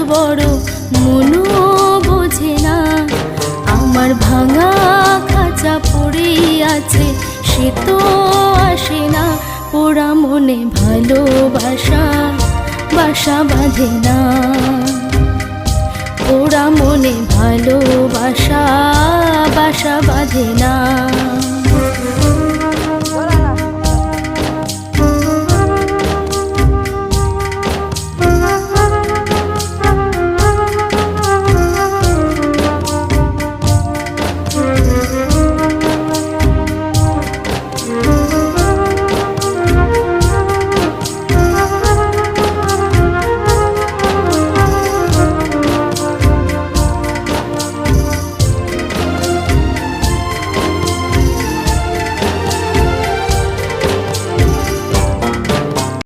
বড় মনও বোঝে না। আমার ভাঙা খাঁচা পড়েই আছে, সে তো আসে না। পোড়া মনে ভালোবাসা বাসা বাঁধে না। পোড়া মনে ভালোবাসা বাসা বাঁধে না।